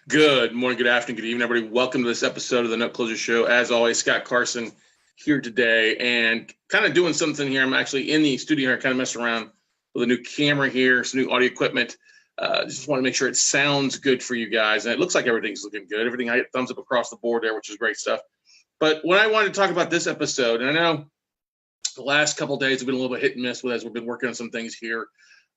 Good morning, good afternoon, good evening, everybody. Welcome to this episode of the Note Closer Show. As always, Scott Carson here today and kind of doing something here. I'm actually in the studio here, kind of messing around with a new camera here, some new audio equipment. Just want to make sure it sounds good for you guys. And it looks like everything's looking good. Everything, I hit thumbs up across the board there, which is great stuff. But when I wanted to talk about this episode, and I know the last couple of days have been a little bit hit and miss with as we've been working on some things here,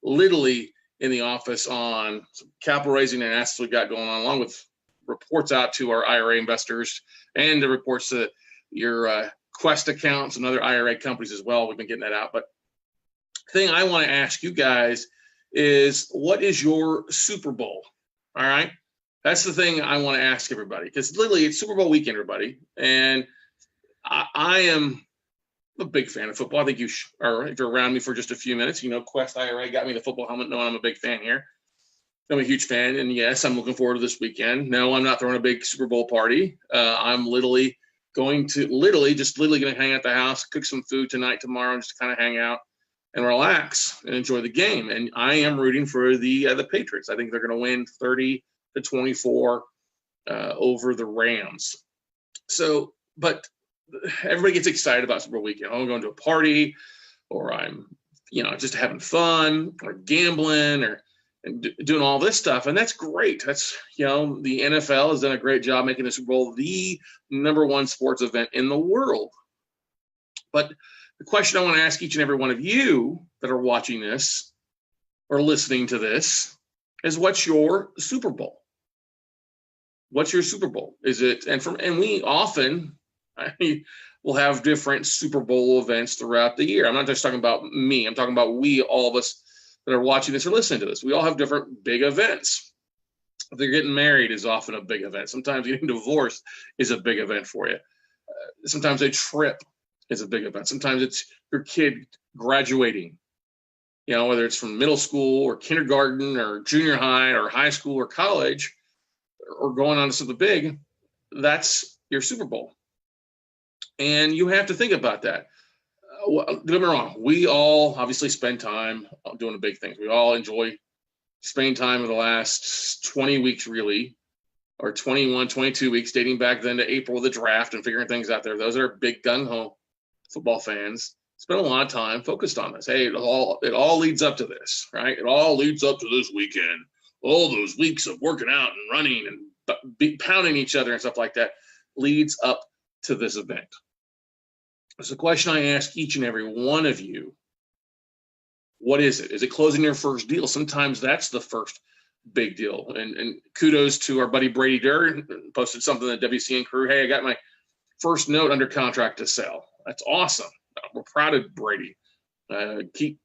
literally in the office on some capital raising and assets we got going on, along with reports out to our IRA investors and the reports to your Quest accounts and other IRA companies as well. We've been getting that out. But the thing I want to ask you guys is, what is your Super Bowl? All right. That's the thing I want to ask everybody, because literally it's Super Bowl weekend, everybody. And I am a big fan of football. I think you or if you're around me for just a few minutes, you know, Quest IRA got me the football helmet. No, I'm a big fan here. I'm a huge fan. And yes, I'm looking forward to this weekend. No, I'm not throwing a big Super Bowl party. I'm literally going to going to hang out at the house, cook some food tonight, tomorrow, and just kind of hang out and relax and enjoy the game. And I am rooting for the Patriots. I think they're going to win 30-24 over the Rams. So, but everybody gets excited about Super Bowl weekend. I'm going to a party, or I'm, just having fun, or gambling, or doing all this stuff, and that's great. That's, the NFL has done a great job making the Super Bowl the number one sports event in the world. But the question I want to ask each and every one of you that are watching this or listening to this is, what's your Super Bowl? What's your Super Bowl? Is it, and we often, we'll have different Super Bowl events throughout the year. I'm not just talking about me. I'm talking about all of us that are watching this or listening to this. We all have different big events. If you're getting married is often a big event. Sometimes getting divorced is a big event for you. Sometimes a trip is a big event. Sometimes it's your kid graduating, whether it's from middle school or kindergarten or junior high or high school or college, or going on to something big. That's your Super Bowl. And you have to think about that. Don't get me wrong. We all obviously spend time doing the big things. We all enjoy spending time in the last 20 weeks, really, or 21, 22 weeks, dating back then to April of the draft and figuring things out there. Those that are big gung-ho football fans spend a lot of time focused on this. Hey, it all leads up to this, right? It all leads up to this weekend. All those weeks of working out and running and pounding each other and stuff like that leads up to this event. It's a question I ask each and every one of you. What is it? Is it closing your first deal? Sometimes that's the first big deal. And kudos to our buddy Brady Durr, posted something in the WCN crew. Hey, I got my first note under contract to sell. That's awesome. We're proud of Brady. Keep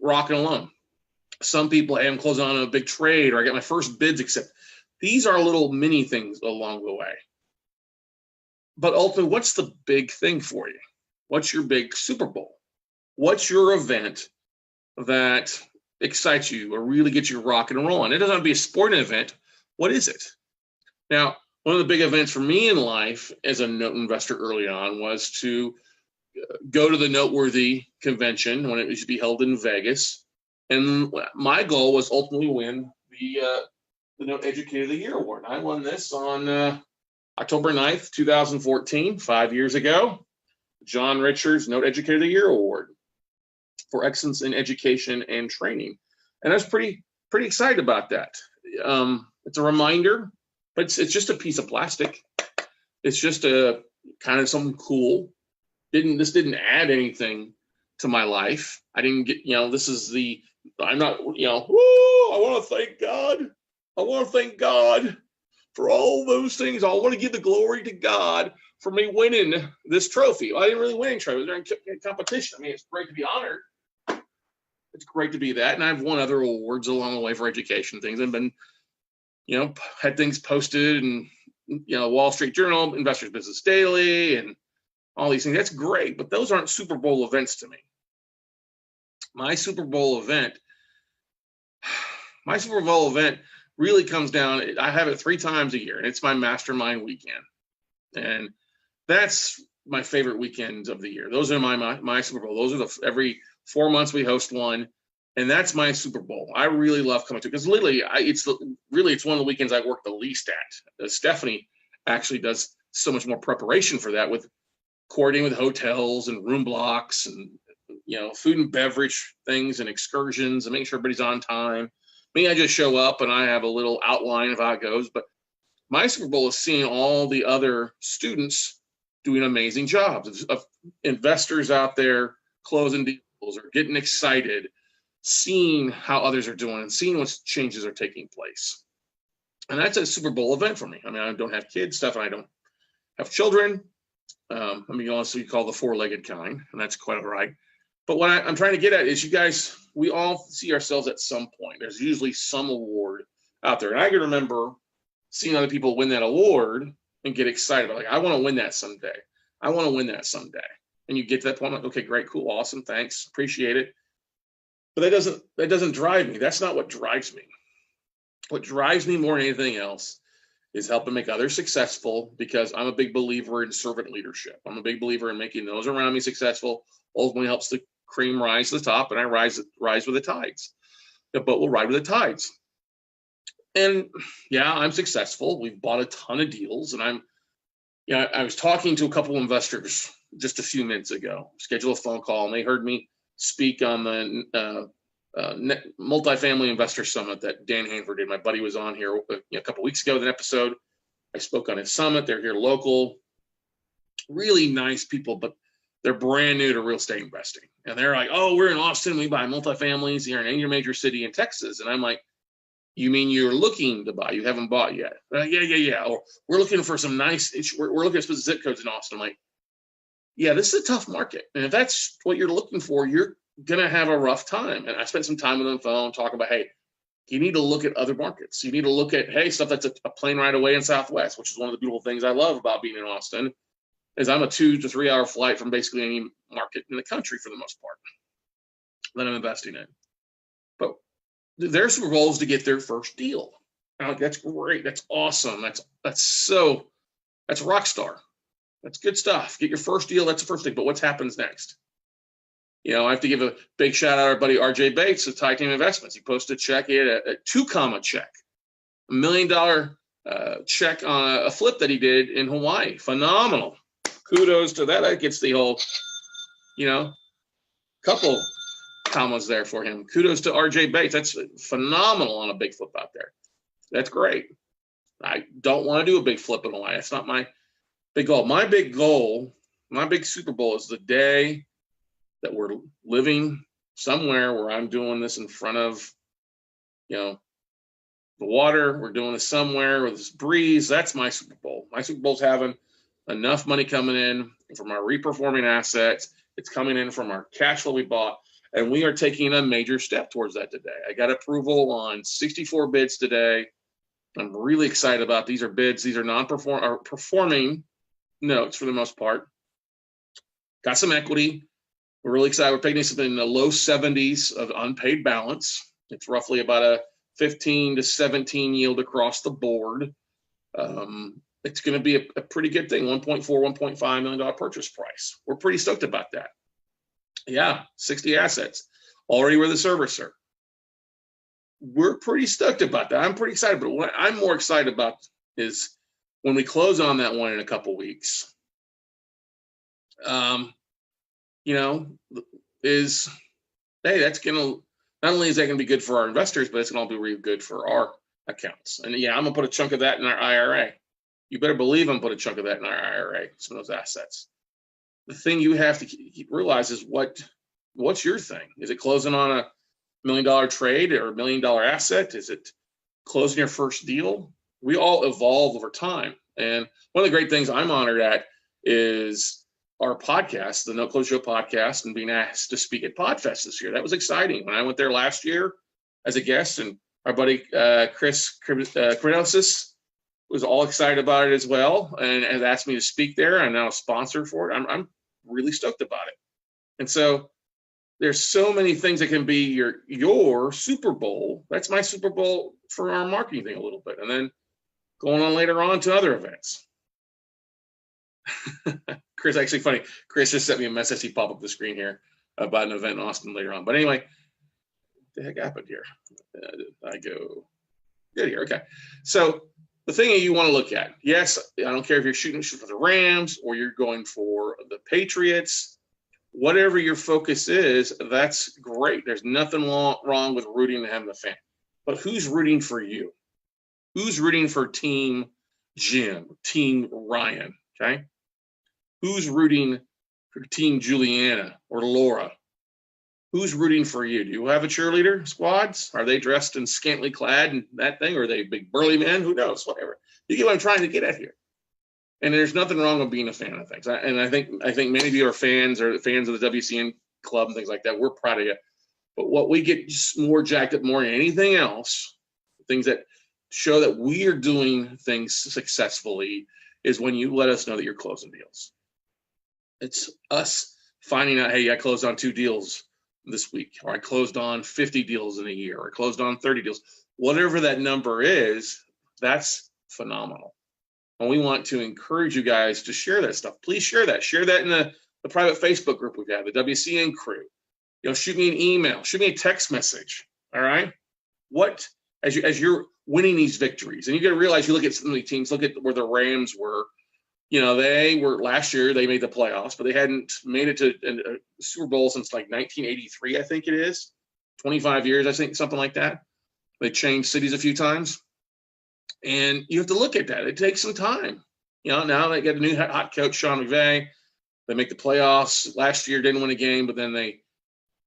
rocking along. Some people, hey, I'm closing on a big trade, or I got my first bids accepted. These are little mini things along the way. But ultimately, what's the big thing for you? What's your big Super Bowl? What's your event that excites you or really gets you rocking and rolling? It doesn't have to be a sporting event. What is it? Now, one of the big events for me in life as a note investor early on was to go to the Noteworthy convention when it used to be held in Vegas. And my goal was ultimately win the Note Educator of the Year award. I won this on October 9th, 2014, 5 years ago. John Richards Note Educator of the Year award for excellence in education and training. And I was pretty excited about that. It's a reminder, but it's just a piece of plastic. It's just a kind of something cool. This didn't add anything to my life. I didn't get, I'm not, woo, I want to thank God. I want to thank God for all those things. I want to give the glory to God for me winning this trophy. I didn't really win any trophy. It was during competition. I mean, it's great to be honored. It's great to be that. And I've won other awards along the way for education things. I've been, had things posted and, Wall Street Journal, Investors Business Daily, and all these things. That's great, but those aren't Super Bowl events to me. My Super Bowl event really comes down, I have it 3 times a year, and it's my mastermind weekend. And that's my favorite weekends of the year. Those are my Super Bowl. Those are every 4 months we host one. And that's my Super Bowl. I really love coming to it because literally, it's one of the weekends I work the least at. Stephanie actually does so much more preparation for that, with coordinating with hotels and room blocks and food and beverage things and excursions and making sure everybody's on time. Me, I just show up and I have a little outline of how it goes. But my Super Bowl is seeing all the other students doing amazing jobs, of investors out there closing deals or getting excited, seeing how others are doing and seeing what changes are taking place. And that's a Super Bowl event for me. I mean, I don't have kids, stuff, and I don't have children. I mean, also you call the four-legged kind, and that's quite all right. But what I'm trying to get at is, you guys, we all see ourselves at some point. There's usually some award out there. And I can remember seeing other people win that award and get excited about, like, I want to win that someday. I want to win that someday. And you get to that point, like, okay, great, cool, awesome, thanks, appreciate it. But that doesn't drive me. That's not what drives me. What drives me more than anything else is helping make others successful, because I'm a big believer in servant leadership. I'm a big believer in making those around me successful. Ultimately helps the cream rise to the top, and I rise with the tides. The boat will ride with the tides. And yeah, I'm successful. We've bought a ton of deals, and I was talking to a couple investors just a few minutes ago, scheduled a phone call, and they heard me speak on the multifamily investor summit that Dan Hanford did. My buddy was on here a couple weeks ago with an episode. I spoke on his summit. They're here local, really nice people, but they're brand new to real estate investing. And they're like, oh, we're in Austin. We buy multifamilies here in any major city in Texas. And I'm like, you mean you're looking to buy? You haven't bought yet? Yeah. Or we're looking for some nice, we're looking at specific zip codes in Austin. I'm like, yeah, this is a tough market. And if that's what you're looking for, you're going to have a rough time. And I spent some time with them on the phone talking about, hey, you need to look at other markets. You need to look at, hey, stuff that's a plane ride away in Southwest, which is one of the beautiful things I love about being in Austin, is I'm a 2 to 3 hour flight from basically any market in the country for the most part that I'm investing in. But their Super Bowl is to get their first deal. That's great. That's awesome. That's rock star. That's good stuff. Get your first deal. That's the first thing. But what happens next? I have to give a big shout out to our buddy RJ Bates of Titanium Investments. He posted a check. He had a 2-comma check, $1 million check on a flip that he did in Hawaii. Phenomenal. Kudos to that. That gets the whole, couple commas there for him. Kudos to RJ Bates. That's phenomenal on a big flip out there. That's great. I don't want to do a big flip in Hawaii. That's not my big goal. My big Super Bowl is the day that we're living somewhere where I'm doing this in front of, the water. We're doing this somewhere with this breeze. That's my Super Bowl. My Super Bowl's having enough money coming in from our reperforming assets. It's coming in from our cash flow we bought. And we are taking a major step towards that today. I got approval on 64 bids today. I'm really excited about these. Are bids. These are performing notes for the most part. Got some equity. We're really excited. We're paying something in the low 70s of unpaid balance. It's roughly about a 15 to 17 yield across the board. It's going to be a pretty good thing. $1.4 million purchase price. We're pretty stoked about that. Yeah, 60 assets. Already we're the servicer. We're pretty stoked about that. I'm pretty excited. But what I'm more excited about is when we close on that one in a couple weeks. That's going to, not only is that going to be good for our investors, but it's going to be really good for our accounts. And yeah, I'm going to put a chunk of that in our IRA. You better believe I'm going to put a chunk of that in our IRA, some of those assets. The thing you have to realize is what's your thing? Is it closing on $1 million trade or $1 million asset? Is it closing your first deal? We all evolve over time. And one of the great things I'm honored at is our podcast, the No Closure Show podcast, and being asked to speak at PodFest this year. That was exciting. When I went there last year as a guest, and our buddy Chris Krinosis was all excited about it as well, and has asked me to speak there. I'm now a sponsor for it. I'm really stoked about it. And so there's so many things that can be your Super Bowl. That's my Super Bowl for our marketing thing a little bit. And then going on later on to other events. Chris, actually funny. Chris just sent me a message. He popped up the screen here about an event in Austin later on. But anyway, the heck happened here? I go good here. Okay. So the thing that you want to look at, yes, I don't care if you're shooting for the Rams or you're going for the Patriots, whatever your focus is, that's great. There's nothing wrong with rooting and having a fan. But who's rooting for you? Who's rooting for Team Jim, Team Ryan? Okay. Who's rooting for Team Juliana or Laura? Who's rooting for you? Do you have a cheerleader squads? Are they dressed in scantily clad and that thing? Or are they big burly men? Who knows? Whatever. You get what I'm trying to get at here. And there's nothing wrong with being a fan of things. I think many of you are fans or fans of the WCN club and things like that. We're proud of you. But what we get more jacked up more than anything else, things that show that we are doing things successfully, is when you let us know that you're closing deals. It's us finding out, hey, I closed on 2 deals this week, or I closed on 50 deals in a year, or I closed on 30 deals. Whatever that number is, that's phenomenal. And we want to encourage you guys to share that stuff. Please share that. Share that in the private Facebook group we've got, the WCN crew. Shoot me an email, shoot me a text message. All right. What, as you're winning these victories, and you got to realize, you look at some of the teams, look at where the Rams were. They were last year, they made the playoffs, but they hadn't made it to a Super Bowl since like 1983, I think it is. 25 years, I think, something like that. They changed cities a few times. And you have to look at that. It takes some time. Now they got a new hot coach, Sean McVay. They make the playoffs. Last year, didn't win a game, but then they,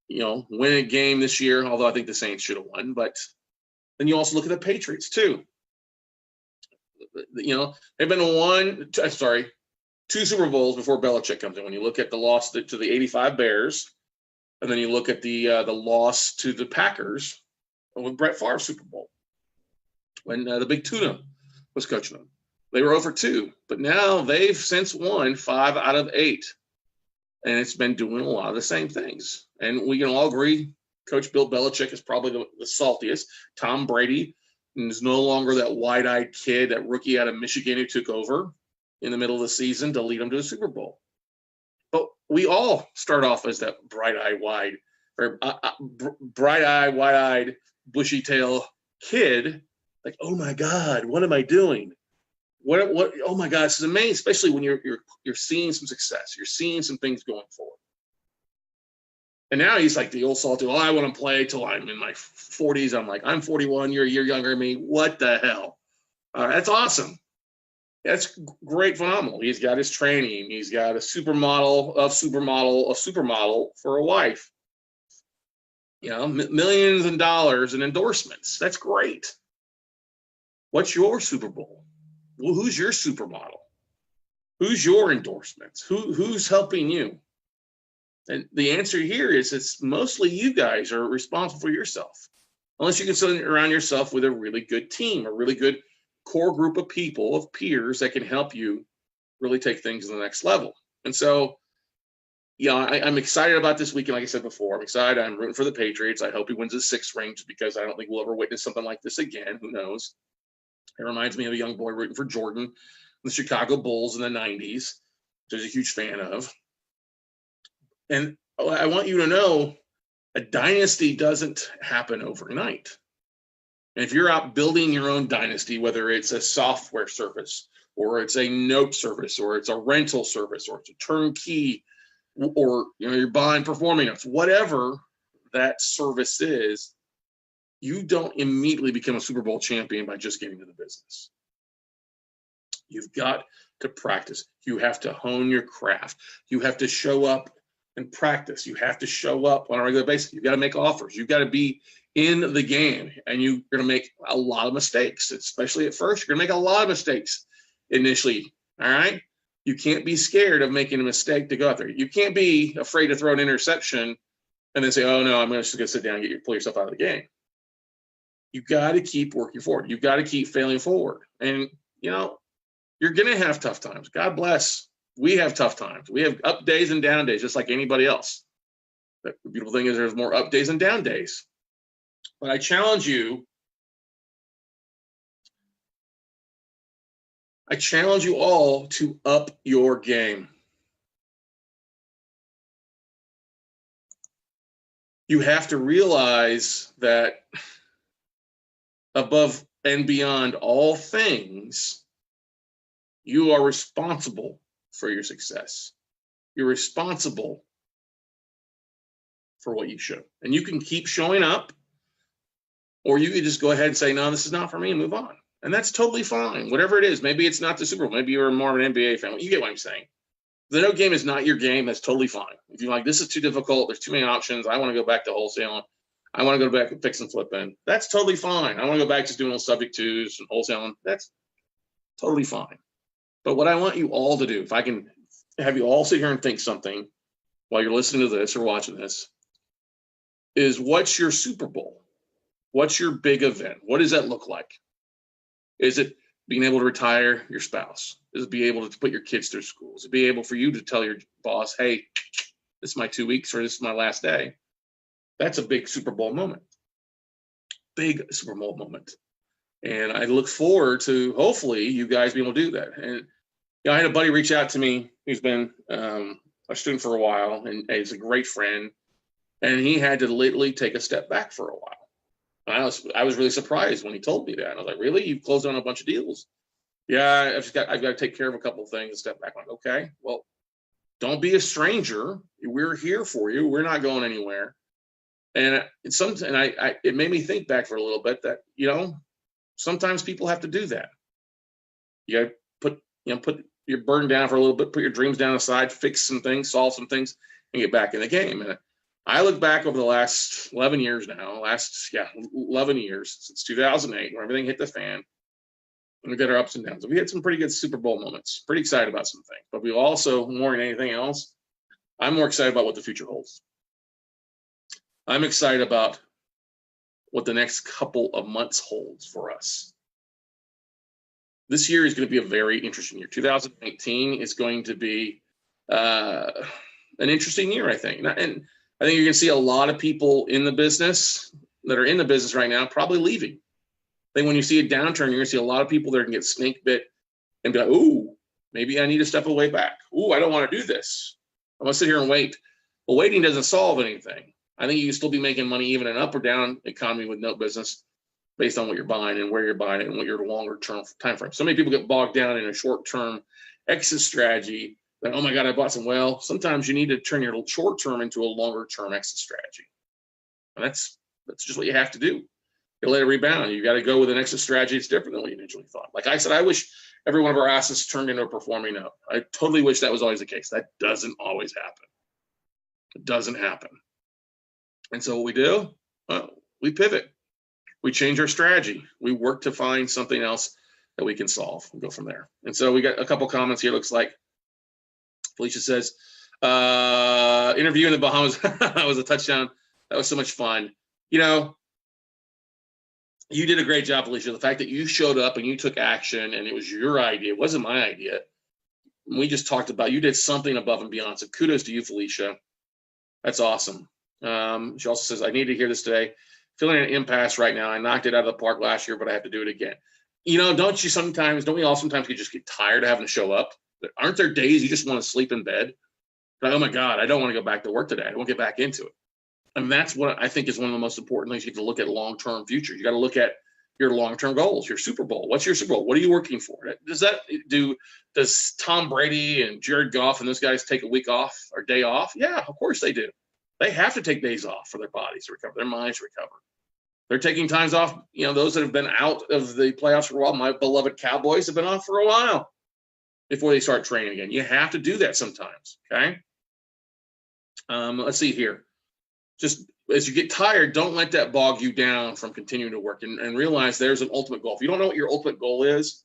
win a game this year, although I think the Saints should have won. But then you also look at the Patriots, too. They've been 2 Super Bowls before Belichick comes in. When you look at the loss to the 85 Bears, and then you look at the loss to the Packers with Brett Favre's Super Bowl, when the Big Tuna was coaching them. They were 0-2, but now they've since won 5 out of 8. And it's been doing a lot of the same things. And we can all agree Coach Bill Belichick is probably the saltiest. Tom Brady is no longer that wide-eyed kid, that rookie out of Michigan who took over in the middle of the season to lead them to a Super Bowl. But we all start off as that bright-eyed, wide-eyed, bushy-tail kid. Like, oh my God, what am I doing? What? Oh my God, this is amazing. Especially when you're seeing some success, you're seeing some things going forward. And now he's like the old salty. I want to play till I'm in my 40s. I'm like, I'm 41. You're a year younger than me. What the hell? That's awesome. That's great, phenomenal. He's got his training. He's got a supermodel for a wife. Millions of dollars in endorsements. That's great. What's your Super Bowl? Well, who's your supermodel? Who's your endorsements? Who's helping you? And the answer here is it's mostly you guys are responsible for yourself. Unless you can surround yourself with a really good team, a really good core group of people, of peers that can help you really take things to the next level. And so, I'm excited about this weekend. Like I said before, I'm excited. I'm rooting for the Patriots. I hope he wins his 6th ring, because I don't think we'll ever witness something like this again. Who knows? It reminds me of a young boy rooting for Jordan, the Chicago Bulls in the 90s, which I was a huge fan of. And I want you to know, a dynasty doesn't happen overnight. And if you're out building your own dynasty, whether it's a software service, or it's a note service, or it's a rental service, or it's a turnkey, or you're buying performing arts, whatever that service is, you don't immediately become a Super Bowl champion by just getting into the business. You've got to practice. You have to hone your craft. You have to show up and practice. You have to show up on a regular basis. You've got to make offers. You've got to be in the game, and you're going to make a lot of mistakes, especially at first. You're going to make a lot of mistakes initially, all right? You can't be scared of making a mistake to go out there. You can't be afraid to throw an interception and then say, oh, no, I'm just going to sit down and pull yourself out of the game. You've got to keep working forward. You've got to keep failing forward. And, you're going to have tough times. God bless. We have tough times. We have up days and down days, just like anybody else. The beautiful thing is there's more up days and down days. But I challenge you all to up your game. you have to realize that above and beyond all things, you are responsible for your success. You're responsible for what you show. And you can keep showing up, or you can just go ahead and say, no, this is not for me, and move on. And that's totally fine. Whatever it is, maybe it's not the Super Bowl. Maybe you're more of an NBA fan. You get what I'm saying. The no game is not your game. That's totally fine. If you're like, this is too difficult, there's too many options, I want to go back to wholesaling, I want to go back and fix and flipping, that's totally fine. I want to go back to doing subject twos and wholesaling, that's totally fine. But what I want you all to do, if I can have you all sit here and think something while you're listening to this or watching this, is what's your Super Bowl? What's your big event? What does that look like? Is it being able to retire your spouse? Is it be able to put your kids through school? Is it be able for you to tell your boss, hey, this is my 2 weeks or this is my last day? That's a big Super Bowl moment. Big Super Bowl moment. And I look forward to hopefully you guys being able to do that. And I had a buddy reach out to me who's been a student for a while, and he's a great friend. And he had to literally take a step back for a while. I was really surprised when he told me that. I was like, really? You've closed on a bunch of deals? Yeah, I've got to take care of a couple of things and step back. I'm like, okay, well, don't be a stranger. We're here for you. We're not going anywhere. And it made me think back for a little bit that, sometimes people have to do that. You got to put your burden down for a little bit, put your dreams down aside, fix some things, solve some things, and get back in the game. And I look back over the last 11 years now, 11 years since 2008, where everything hit the fan. And we got our ups and downs. We had some pretty good Super Bowl moments. Pretty excited about some things. But we also, more than anything else, I'm more excited about what the future holds. I'm excited about what the next couple of months holds for us. This year is going to be a very interesting year. 2019 is going to be an interesting year, I think. And I think you're going to see a lot of people in the business that are in the business right now probably leaving. I think when you see a downturn, you're going to see a lot of people that are going to get snake bit and be like, ooh, maybe I need to step away back. Ooh, I don't want to do this. I'm going to sit here and wait. Well, waiting doesn't solve anything. I think you can still be making money even in an up or down economy with no business based on what you're buying and where you're buying it and what your longer term time frame. So many people get bogged down in a short term exit strategy that, oh my God, I bought some. Well, sometimes you need to turn your short term into a longer term exit strategy. And that's just what you have to do. You let it rebound. You got to go with an exit strategy that's different than what you initially thought. Like I said, I wish every one of our assets turned into a performing note. I totally wish that was always the case. That doesn't always happen. It doesn't happen. And so what we do, well, we pivot. We change our strategy. We work to find something else that we can solve and go from there. And so we got a couple comments here. Looks like Felicia says, interview in the Bahamas that was a touchdown. That was so much fun. You did a great job, Felicia. The fact that you showed up and you took action and it was your idea, it wasn't my idea. We just talked about, you did something above and beyond. So kudos to you, Felicia. That's awesome. She also says, I need to hear this today. Feeling an impasse right now. I knocked it out of the park last year, but I have to do it again. Don't we all sometimes just get tired of having to show up? Aren't there days you just want to sleep in bed? Like, oh my God, I don't want to go back to work today. I won't get back into it. And that's what I think is one of the most important things. You have to look at long-term future. You got to look at your long-term goals, your Super Bowl. What's your Super Bowl? What are you working for? Does Tom Brady and Jared Goff and those guys take a week off or day off? Yeah, of course they do. They have to take days off for their bodies to recover, their minds to recover. They're taking times off. Those that have been out of the playoffs for a while, my beloved Cowboys have been off for a while before they start training again. You have to do that sometimes, okay? Let's see here. Just as you get tired, don't let that bog you down from continuing to work and realize there's an ultimate goal. If you don't know what your ultimate goal is,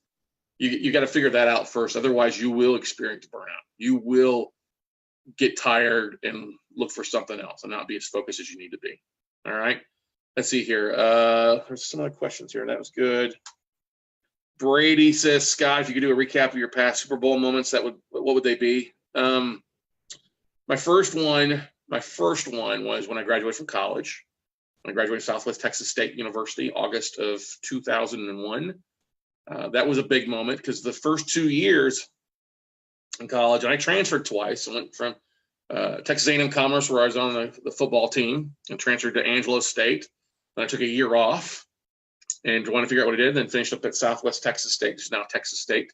you got to figure that out first. Otherwise, you will experience burnout. You will get tired and look for something else and not be as focused as you need to be. All right. Let's see here. There's some other questions here. That was good. Brady says, Scott, if you could do a recap of your past Super Bowl moments, what would they be? My first one was when I graduated from college. When I graduated Southwest Texas State University, August of 2001. That was a big moment because the first 2 years in college, and I transferred twice. I went from Texas A&M Commerce, where I was on the football team, and transferred to Angelo State. And I took a year off and wanted to figure out what I did, then finished up at Southwest Texas State, which is now Texas State.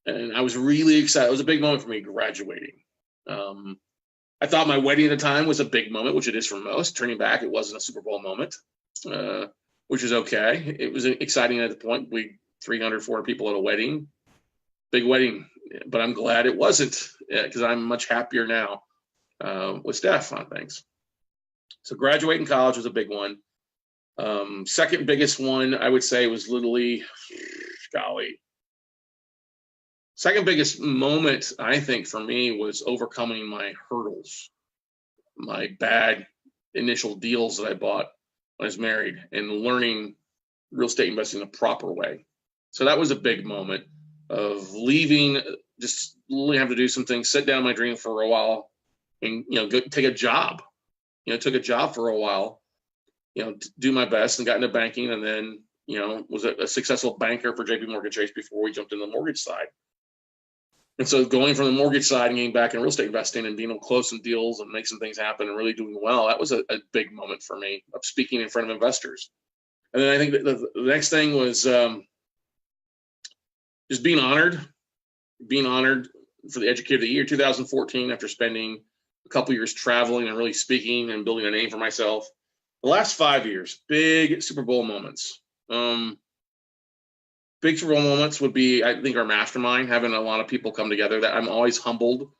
And I was really excited. It was a big moment for me graduating. I thought my wedding at the time was a big moment, which it is for most. Turning back, it wasn't a Super Bowl moment, which is okay. It was exciting at the point. We 300, 400 people at a wedding, big wedding, but I'm glad it wasn't, because I'm much happier now with Steph on things. So graduating college was a big one. Second biggest one, I would say, was literally, golly. Second biggest moment, I think, for me was overcoming my hurdles, my bad initial deals that I bought when I was married, and learning real estate investing the proper way. So that was a big moment of leaving, just literally have to do some things, sit down in my dream for a while, and go take a job. Took a job for a while, do my best, and got into banking, and then was a successful banker for JP Morgan Chase before we jumped into the mortgage side. And so going from the mortgage side and getting back in real estate investing and being able to close some deals and make some things happen and really doing well, that was a big moment for me of speaking in front of investors. And then I think that the next thing was just being honored for the Educator of the Year 2014, after spending a couple years traveling and really speaking and building a name for myself. The last 5 years, big Super Bowl moments. Big Super Bowl moments would be, I think, our mastermind, having a lot of people come together. That I'm always humbled.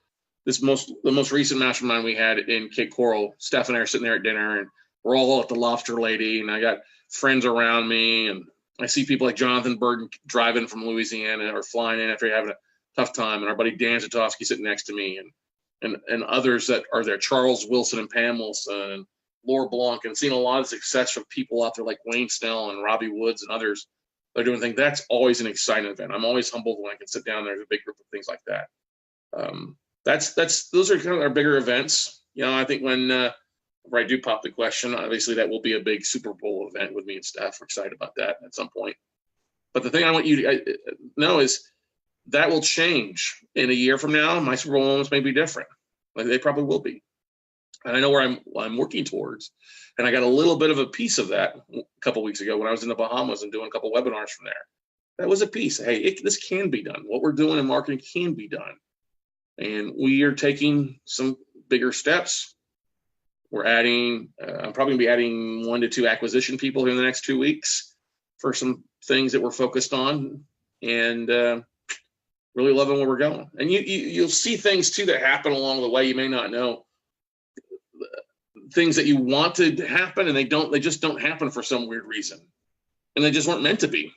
The most recent mastermind we had in Cape Coral, Steph and I are sitting there at dinner, and we're all at the Lobster Lady, and I got friends around me, and I see people like Jonathan Burton driving from Louisiana or flying in after having a tough time, and our buddy Dan Zatowski sitting next to me, and others that are there, Charles Wilson and Pam Wilson and Laura Blanc, and seeing a lot of success from people out there like Wayne Snell and Robbie Woods and others. They're doing things. That's always an exciting event. I'm always humbled when I can sit down there with a big group of things like that. Those are kind of our bigger events. I think when I do pop the question, obviously that will be a big Super Bowl event with me and Steph. We're excited about that at some point. But the thing I want you to know is that will change in a year from now. My Super Bowl moments may be different. Like they probably will be. And I know where I'm working towards. And I got a little bit of a piece of that a couple of weeks ago when I was in the Bahamas and doing a couple of webinars from there. That was a piece. Hey, this can be done. What we're doing in marketing can be done. And we are taking some bigger steps. We're adding, I'm probably going to be adding 1 to 2 acquisition people here in the next 2 weeks for some things that we're focused on, and really loving where we're going. And you'll see things too that happen along the way. You may not know. Things that you want to happen and they just don't happen for some weird reason, and they just weren't meant to be.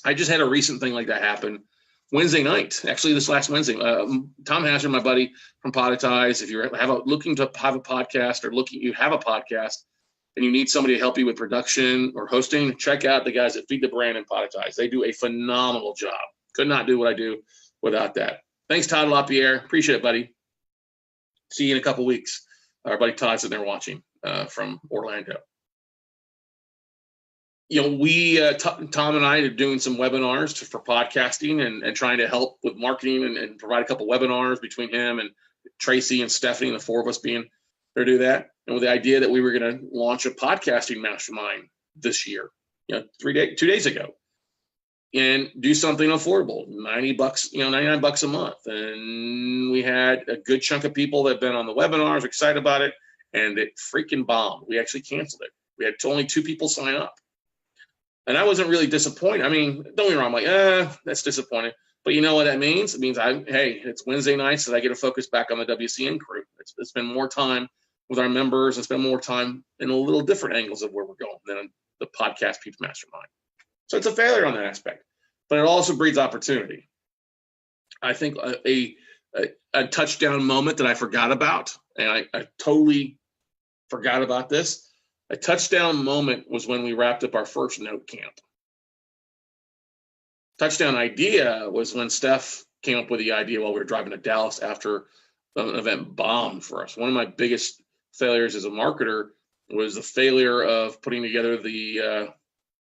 I just had a recent thing like that happen Wednesday night, actually this last Wednesday. Tom Hazard, my buddy from Podetize, if you're looking to have a podcast, or you have a podcast and you need somebody to help you with production or hosting, check out the guys at Feed the Brand and Podetize. They do a phenomenal job. Could not do what I do without that. Thanks, Todd LaPierre. Appreciate it, buddy. See you in a couple weeks. Our buddy Todd's sitting there watching from Orlando. Tom and I are doing some webinars for podcasting and trying to help with marketing and provide a couple webinars between him and Tracy and Stephanie, and the 4 of us being there to do that. And with the idea that we were going to launch a podcasting mastermind this year, 2 days ago, and do something affordable, $90, $99 a month. And we had a good chunk of people that have been on the webinars, excited about it, and it freaking bombed. We actually canceled it. We had only 2 people sign up. And I wasn't really disappointed. I mean, don't get me wrong, I'm like, that's disappointing. But you know what that means? It means it's Wednesday nights that I get to focus back on the WCN crew. It's spend more time with our members and spend more time in a little different angles of where we're going than the podcast Peeps Mastermind. So it's a failure on that aspect, but it also breeds opportunity. I think a touchdown moment that I forgot about, and I totally forgot about this. A touchdown moment was when we wrapped up our first note camp. Touchdown idea was when Steph came up with the idea while we were driving to Dallas after an event bombed for us. One of my biggest failures as a marketer was the failure of putting together the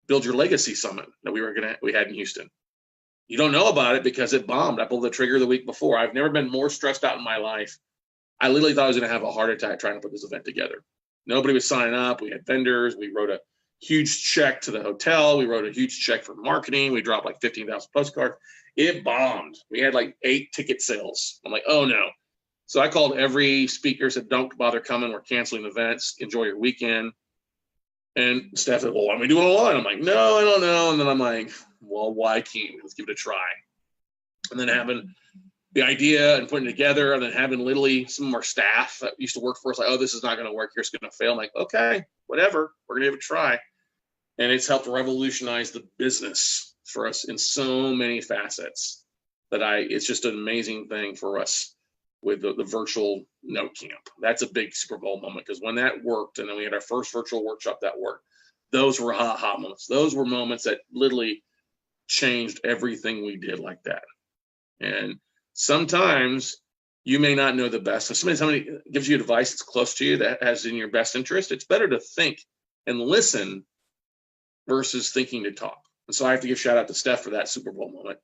Build Your Legacy Summit that we had in Houston. You don't know about it because it bombed. I pulled the trigger the week before. I've never been more stressed out in my life I literally thought I was going to have a heart attack trying to put this event together. Nobody was signing up. We had vendors. We wrote a huge check to the hotel. We wrote a huge check for marketing. We dropped like 15,000 postcards. It bombed. We had like 8 ticket sales. I'm like, oh no. So I called every speaker, said, don't bother coming. We're canceling events. Enjoy your weekend. And staff said, well, why don't we do it online? I'm like, no, I don't know. And then I'm like, well, why can't we? Let's give it a try. And then having the idea and putting it together, and then having literally some of our staff that used to work for us, like, oh, this is not going to work. Here's going to fail. I'm like, okay, whatever. We're going to give it a try. And it's helped revolutionize the business for us in so many facets it's just an amazing thing for us with the virtual note camp. That's a big Super Bowl moment, because when that worked, and then we had our first virtual workshop that worked, those were hot moments. Those were moments that literally changed everything we did like that. And sometimes you may not know the best. If somebody gives you advice that's close to you that has in your best interest, it's better to think and listen versus thinking to talk. And so I have to give shout out to Steph for that Super Bowl moment,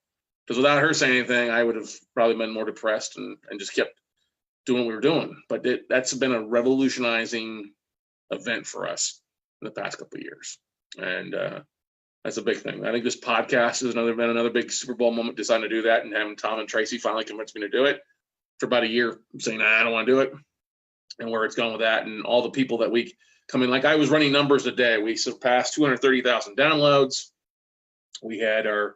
because without her saying anything, I would have probably been more depressed and just kept doing what we were doing. But that's been a revolutionizing event for us in the past couple of years. And that's a big thing. I think this podcast has been another big Super Bowl moment, deciding to do that, and having Tom and Tracy finally convinced me to do it. For about a year, I'm saying, nah, I don't want to do it. And where it's gone with that, and all the people that we come in, like I was running numbers today. We surpassed 230,000 downloads. We had our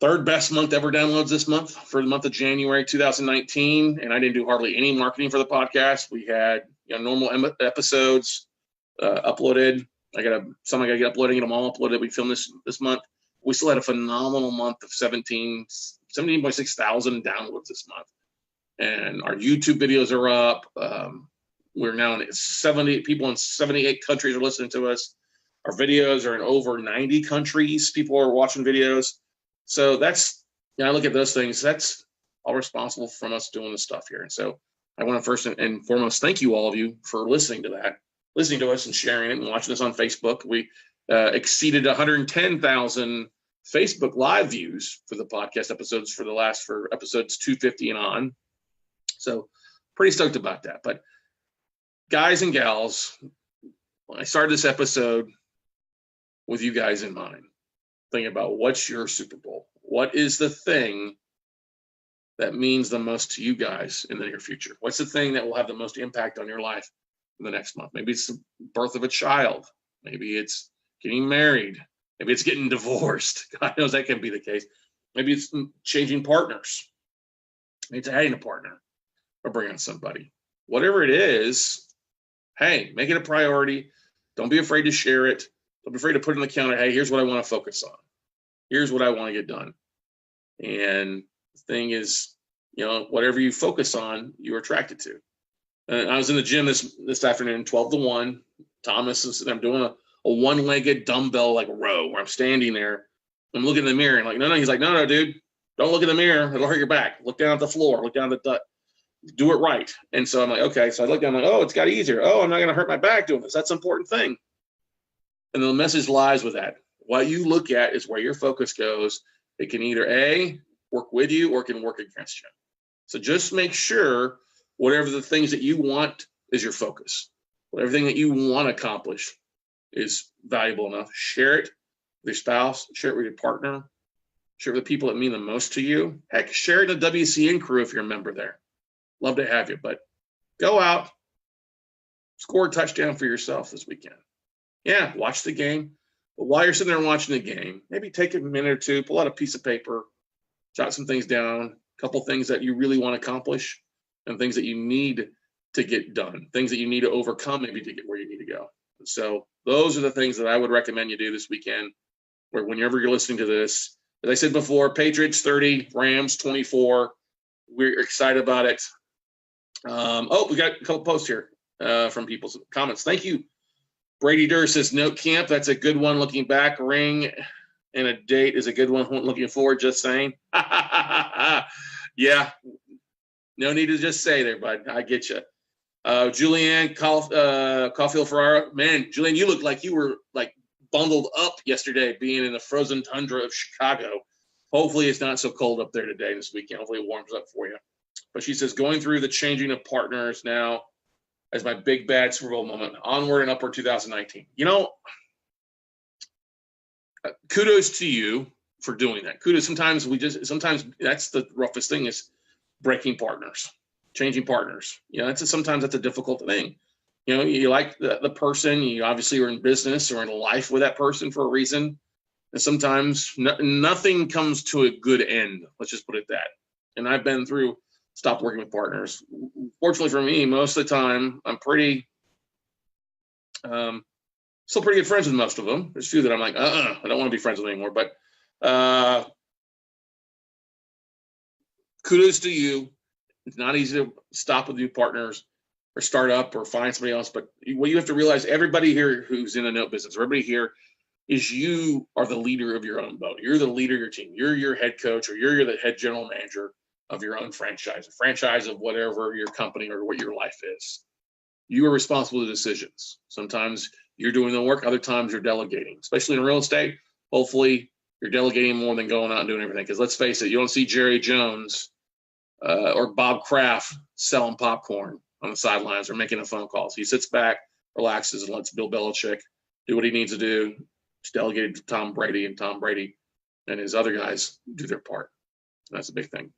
3rd best month ever downloads this month for the month of January 2019, and I didn't do hardly any marketing for the podcast. We had normal episodes uploaded. Some I got to get uploading, get them all uploaded. We filmed this month. We still had a phenomenal month of 17.6 thousand downloads this month, and our YouTube videos are up. We're now in 70 people in 78 countries are listening to us. Our videos are in over 90 countries. People are watching videos. So that's, I look at those things, that's all responsible from us doing this stuff here. And so I want to first and foremost thank you, all of you, for listening to us and sharing it and watching us on Facebook. We exceeded 110,000 Facebook live views for the podcast episodes for episodes 250 and on. So pretty stoked about that. But guys and gals, I started this episode with you guys in mind. Thinking about what's your Super Bowl? What is the thing that means the most to you guys in the near future? What's the thing that will have the most impact on your life in the next month? Maybe it's the birth of a child. Maybe it's getting married. Maybe it's getting divorced. God knows that can be the case. Maybe it's changing partners. Maybe it's adding a partner or bringing on somebody. Whatever it is, hey, make it a priority. Don't be afraid to share it. Don't be afraid to put in the counter, hey, here's what I want to focus on. Here's what I want to get done. And the thing is, whatever you focus on, you're attracted to. And I was in the gym this afternoon, 12 to 1. Thomas is, I'm doing a one-legged dumbbell like row where I'm standing there. I'm looking in the mirror and like, no. He's like, no, dude, don't look in the mirror. It'll hurt your back. Look down at the floor. Look down at the do it right. And so I'm like, okay. So I look down, I'm like, oh, it's got easier. Oh, I'm not going to hurt my back doing this. That's an important thing. And the message lies with that. What you look at is where your focus goes. It can either A, work with you, or it can work against you. So just make sure whatever the things that you want is your focus. Whatever thing that you want to accomplish is valuable enough. Share it with your spouse, share it with your partner, share it with the people that mean the most to you. Heck, share it in the WCN crew if you're a member there. Love to have you, but go out, score a touchdown for yourself this weekend. Yeah, watch the game. But while you're sitting there watching the game, maybe take a minute or two, pull out a piece of paper, jot some things down, a couple things that you really want to accomplish, and things that you need to get done, things that you need to overcome maybe to get where you need to go. And so those are the things that I would recommend you do this weekend, where whenever you're listening to this. As I said before, Patriots 30, Rams 24. We're excited about it. We got a couple posts here from people's comments. Thank you. Brady Durr says, note camp, that's a good one. Looking back, ring and a date is a good one. Looking forward, just saying. Yeah, no need to just say there, bud. I get you. Julianne Caulfield Ferrara. Man, Julianne, you look like you were like bundled up yesterday being in the frozen tundra of Chicago. Hopefully it's not so cold up there today this weekend. Hopefully it warms up for you. But she says, going through the changing of partners now as my big bad Super Bowl moment. Onward and upward 2019. You know, kudos to you for doing that. Kudos. Sometimes that's the roughest thing is breaking partners, changing partners. You know, sometimes that's a difficult thing. You know, you like the person, you obviously are in business or in life with that person for a reason. And sometimes nothing comes to a good end. Let's just put it that. And I've been through, stopped working with partners. Fortunately for me, most of the time, I'm still pretty good friends with most of them. There's a few that I'm like, I don't want to be friends with anymore. But kudos to you. It's not easy to stop with new partners or start up or find somebody else. But what you have to realize, everybody here who's in a note business, everybody here is you are the leader of your own boat. You're the leader of your team. You're your head coach, or you're the head general manager of your own franchise, a franchise of whatever your company or what your life is. You are responsible for the decisions. Sometimes you're doing the work, other times you're delegating, especially in real estate. Hopefully you're delegating more than going out and doing everything. Because let's face it, you don't see Jerry Jones or Bob Kraft selling popcorn on the sidelines or making the phone calls. He sits back, relaxes, and lets Bill Belichick do what he needs to do. It's delegated to Tom Brady, and Tom Brady and his other guys do their part. That's a big thing.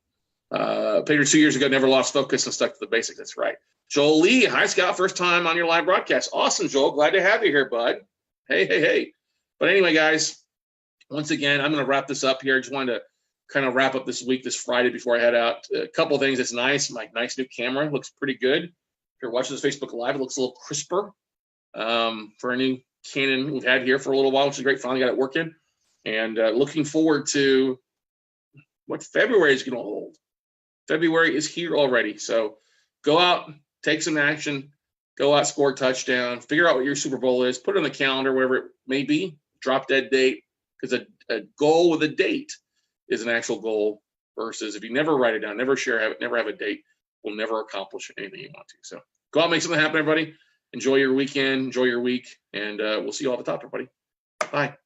Patriots 2 years ago never lost focus and stuck to the basics. That's right. Joel Lee, hi Scott, first time on your live broadcast. Awesome, Joel. Glad to have you here, bud. Hey. But anyway, guys, once again, I'm going to wrap this up here. I just wanted to kind of wrap up this week, this Friday before I head out. A couple of things that's nice. My nice new camera looks pretty good. If you're watching this Facebook Live, it looks a little crisper for a new Canon we've had here for a little while, which is great. Finally got it working. And looking forward to what February is going to hold. February is here already. So go out, take some action, go out, score a touchdown, figure out what your Super Bowl is, put it on the calendar, wherever it may be, drop dead date, because a goal with a date is an actual goal versus if you never write it down, never have a date, will never accomplish anything you want to. So go out, make something happen, everybody. Enjoy your weekend, enjoy your week, and we'll see you all at the top, everybody. Bye.